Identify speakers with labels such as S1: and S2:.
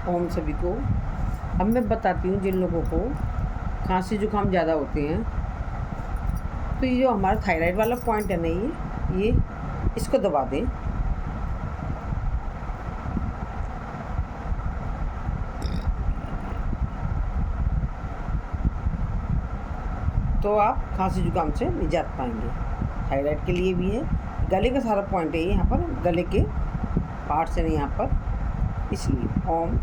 S1: ओम सभी को। अब मैं बताती हूँ जिन लोगों को खांसी जुकाम ज़्यादा होते हैं, तो ये जो हमारा थायराइड वाला पॉइंट है ना, ये इसको दबा दें। तो आप खांसी जुकाम से निजात पाएंगे। थायराइड के लिए भी है, गले का सारा पॉइंट है यहाँ पर, गले के पार्ट्स हैं यहाँ पर, इसलिए ओम